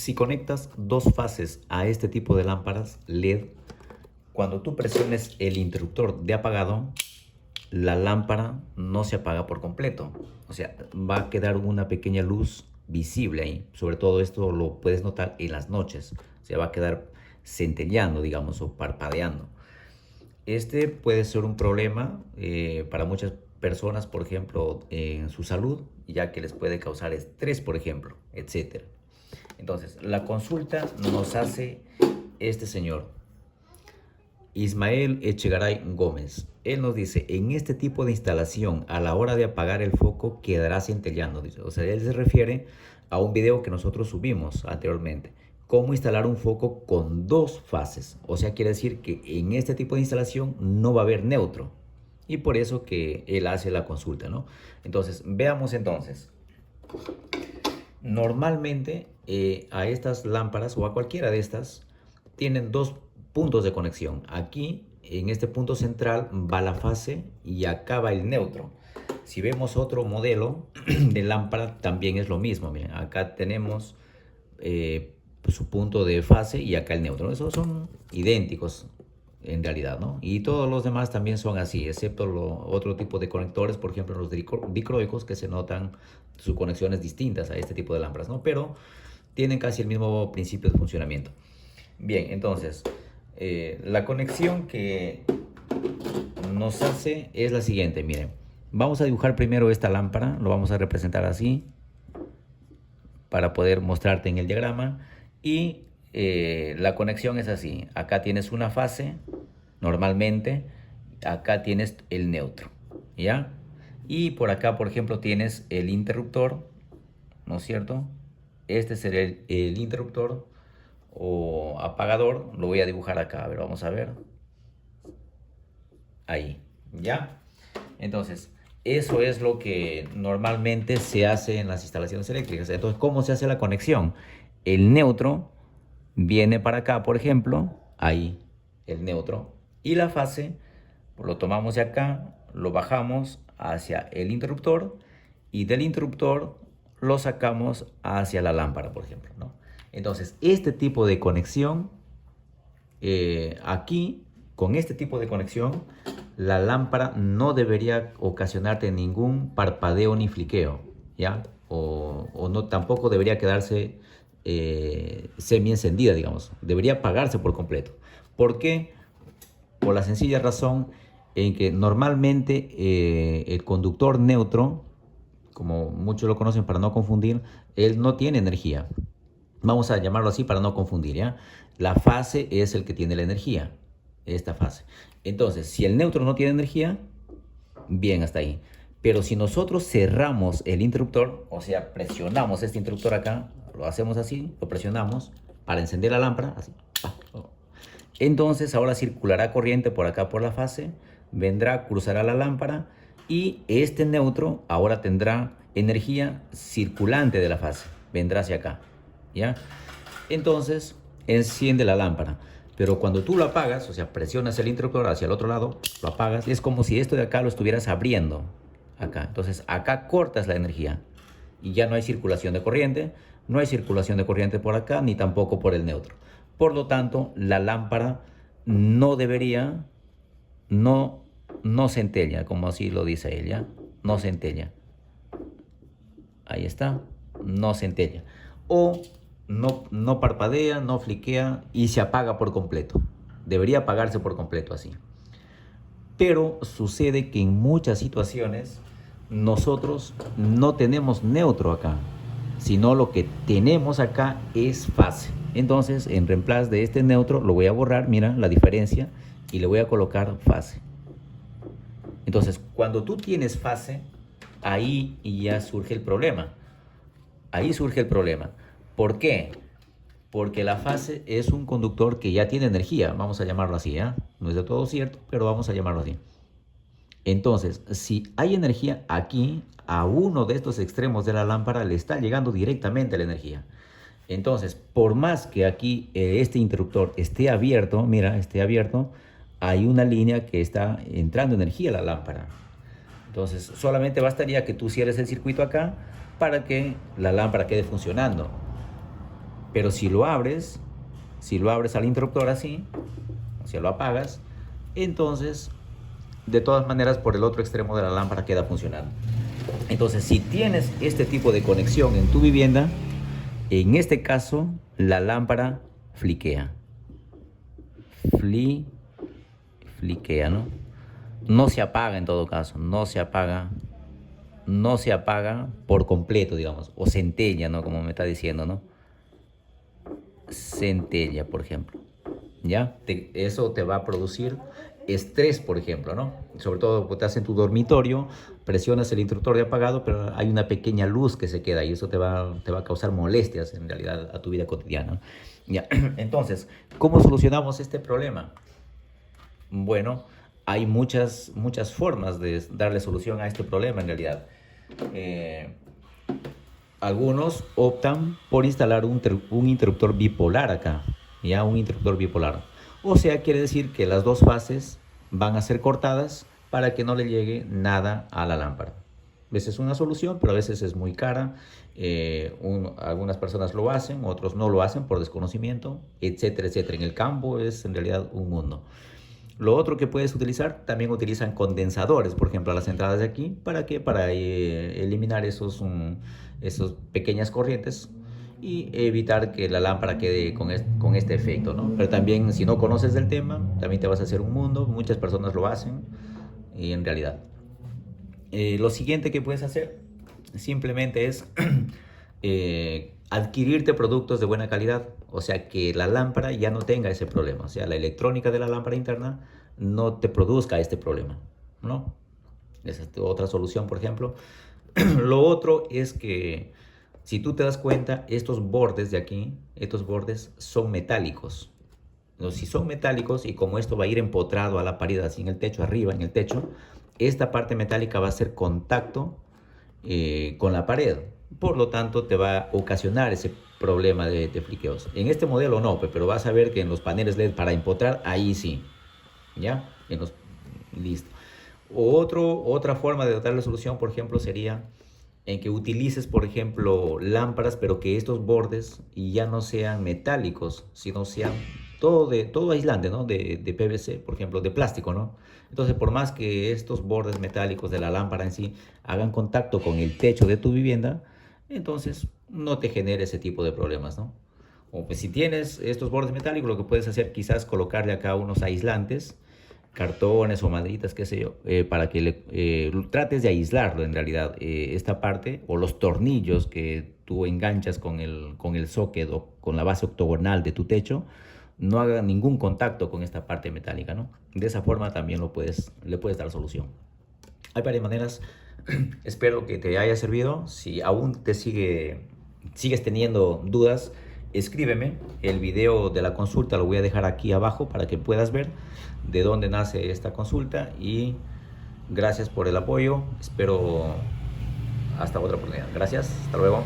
Si conectas dos fases a este tipo de lámparas LED, cuando tú presiones el interruptor de apagado, la lámpara no se apaga por completo. O sea, va a quedar una pequeña luz visible ahí. Sobre todo esto lo puedes notar en las noches. O sea, va a quedar centelleando, digamos, o parpadeando. Este puede ser un problema para muchas personas, por ejemplo, en su salud, ya que les puede causar estrés, por ejemplo, etcétera. Entonces, la consulta nos hace este señor, Ismael Echegaray Gómez. Él nos dice, en este tipo de instalación, a la hora de apagar el foco, quedará centelleando. Dice. O sea, él se refiere a un video que nosotros subimos anteriormente. Cómo instalar un foco con dos fases. O sea, quiere decir que en este tipo de instalación no va a haber neutro. Y por eso que él hace la consulta, ¿no? Entonces, veamos entonces. Normalmente a estas lámparas o a cualquiera de estas tienen dos puntos de conexión. Aquí en este punto central va la fase y acá va el neutro. Si vemos otro modelo de lámpara también es lo mismo. Miren, acá tenemos su punto de fase y acá el neutro. Esos son idénticos en realidad, ¿no? Y todos los demás también son así, excepto otro tipo de conectores, por ejemplo los dicroicos, que se notan sus conexiones distintas a este tipo de lámparas, ¿no? Pero tienen casi el mismo principio de funcionamiento. Bien, entonces, la conexión que nos hace es la siguiente, miren. Vamos a dibujar primero esta lámpara, lo vamos a representar así, para poder mostrarte en el diagrama. Y la conexión es así. Acá tienes una fase, normalmente. Acá tienes el neutro, ¿ya? Y por acá, por ejemplo, tienes el interruptor, ¿no es cierto? Este sería el interruptor o apagador. Lo voy a dibujar acá. A ver, vamos a ver. Ahí, ¿ya? Entonces, eso es lo que normalmente se hace en las instalaciones eléctricas. Entonces, ¿cómo se hace la conexión? El neutro viene para acá, por ejemplo, ahí, el neutro. Y la fase, lo tomamos de acá, lo bajamos hacia el interruptor y del interruptor lo sacamos hacia la lámpara, por ejemplo, ¿no? Entonces, este tipo de conexión, aquí, con este tipo de conexión, la lámpara no debería ocasionarte ningún parpadeo ni fliqueo, ¿ya? O no, tampoco debería quedarse semi encendida, digamos. Debería apagarse por completo. ¿Por qué? Por la sencilla razón en que normalmente el conductor neutro, como muchos lo conocen para no confundir, él no tiene energía. Vamos a llamarlo así para no confundir, ¿ya? La fase es el que tiene la energía, esta fase. Entonces, si el neutro no tiene energía, bien, hasta ahí. Pero si nosotros cerramos el interruptor, o sea, presionamos este interruptor acá, lo hacemos así, lo presionamos para encender la lámpara, así. Entonces, ahora circulará corriente por acá por la fase, vendrá, cruzará la lámpara y este neutro ahora tendrá energía circulante de la fase, vendrá hacia acá, ¿ya? Entonces, enciende la lámpara. Pero cuando tú lo apagas, o sea, presionas el interruptor hacia el otro lado, lo apagas, y es como si esto de acá lo estuvieras abriendo acá. Entonces, acá cortas la energía y ya no hay circulación de corriente, no hay circulación de corriente por acá, ni tampoco por el neutro. Por lo tanto, la lámpara no debería, no centella, como así lo dice ella, no centella. Ahí está, no centella. O no parpadea, no fliquea y se apaga por completo. Debería apagarse por completo así. Pero sucede que en muchas situaciones nosotros no tenemos neutro acá, sino lo que tenemos acá es fase. Entonces, en reemplazo de este neutro, lo voy a borrar, mira la diferencia, y le voy a colocar fase. Entonces, cuando tú tienes fase, ahí ya surge el problema. Ahí surge el problema. ¿Por qué? Porque la fase es un conductor que ya tiene energía, vamos a llamarlo así, ¿eh? No es de todo cierto, pero vamos a llamarlo así. Entonces, si hay energía aquí, a uno de estos extremos de la lámpara le está llegando directamente la energía. Entonces, por más que aquí este interruptor esté abierto, mira, esté abierto, hay una línea que está entrando energía a la lámpara. Entonces, solamente bastaría que tú cierres el circuito acá para que la lámpara quede funcionando. Pero si lo abres al interruptor así, si lo apagas, entonces de todas maneras por el otro extremo de la lámpara queda funcionando. Entonces, si tienes este tipo de conexión en tu vivienda, en este caso la lámpara fliquea. Fliquea, ¿no? No se apaga en todo caso, no se apaga por completo, digamos, o centella, ¿no? Como me está diciendo, ¿no? Centella, por ejemplo. ¿Ya? Eso te va a producir estrés, por ejemplo, ¿no? Sobre todo cuando estás en tu dormitorio, presionas el interruptor de apagado, pero hay una pequeña luz que se queda y eso te va a causar molestias en realidad a tu vida cotidiana. ¿Ya? Entonces, ¿cómo solucionamos este problema? Bueno, hay muchas formas de darle solución a este problema en realidad. Eh, Algunos optan por instalar un interruptor bipolar acá, ya un interruptor bipolar. O sea, quiere decir que las dos fases van a ser cortadas para que no le llegue nada a la lámpara. A veces es una solución, pero a veces es muy cara. Algunas personas lo hacen, otros no lo hacen por desconocimiento, etcétera, etcétera. En el campo es en realidad un mundo. Lo otro que puedes utilizar, también utilizan condensadores, por ejemplo, a las entradas de aquí. ¿Para qué? Para eliminar esos pequeñas corrientes y evitar que la lámpara quede con este efecto, ¿no? Pero también, si no conoces del tema, también te vas a hacer un mundo. Muchas personas lo hacen y en realidad. Lo siguiente que puedes hacer simplemente es adquirirte productos de buena calidad, o sea que la lámpara ya no tenga ese problema, o sea la electrónica de la lámpara interna no te produzca este problema, ¿no? Esa es otra solución, por ejemplo. Lo otro es que si tú te das cuenta, estos bordes de aquí, estos bordes son metálicos. Si son metálicos y como esto va a ir empotrado a la pared, así en el techo, arriba en el techo, esta parte metálica va a hacer contacto con la pared. Por lo tanto, te va a ocasionar ese problema de fliqueos. En este modelo no, pero vas a ver que en los paneles LED para empotrar, ahí sí. ¿Ya? Listo. Otra forma de darle solución, por ejemplo, sería en que utilices, por ejemplo, lámparas, pero que estos bordes ya no sean metálicos, sino sean todo aislante, ¿no? De PVC, por ejemplo, de plástico, ¿no? Entonces, por más que estos bordes metálicos de la lámpara en sí hagan contacto con el techo de tu vivienda, entonces no te genere ese tipo de problemas, ¿no? O pues si tienes estos bordes metálicos, lo que puedes hacer quizás colocarle acá unos aislantes, cartones o maderitas, qué sé yo, para que trates de aislarlo en realidad, esta parte, o los tornillos que tú enganchas con el socket o con la base octogonal de tu techo, no hagan ningún contacto con esta parte metálica, ¿no? De esa forma también le puedes dar solución. Hay varias maneras. Espero que te haya servido. Si aún sigues teniendo dudas, escríbeme. El video de la consulta lo voy a dejar aquí abajo para que puedas ver de dónde nace esta consulta. Y gracias por el apoyo. Espero hasta otra oportunidad. Gracias. Hasta luego.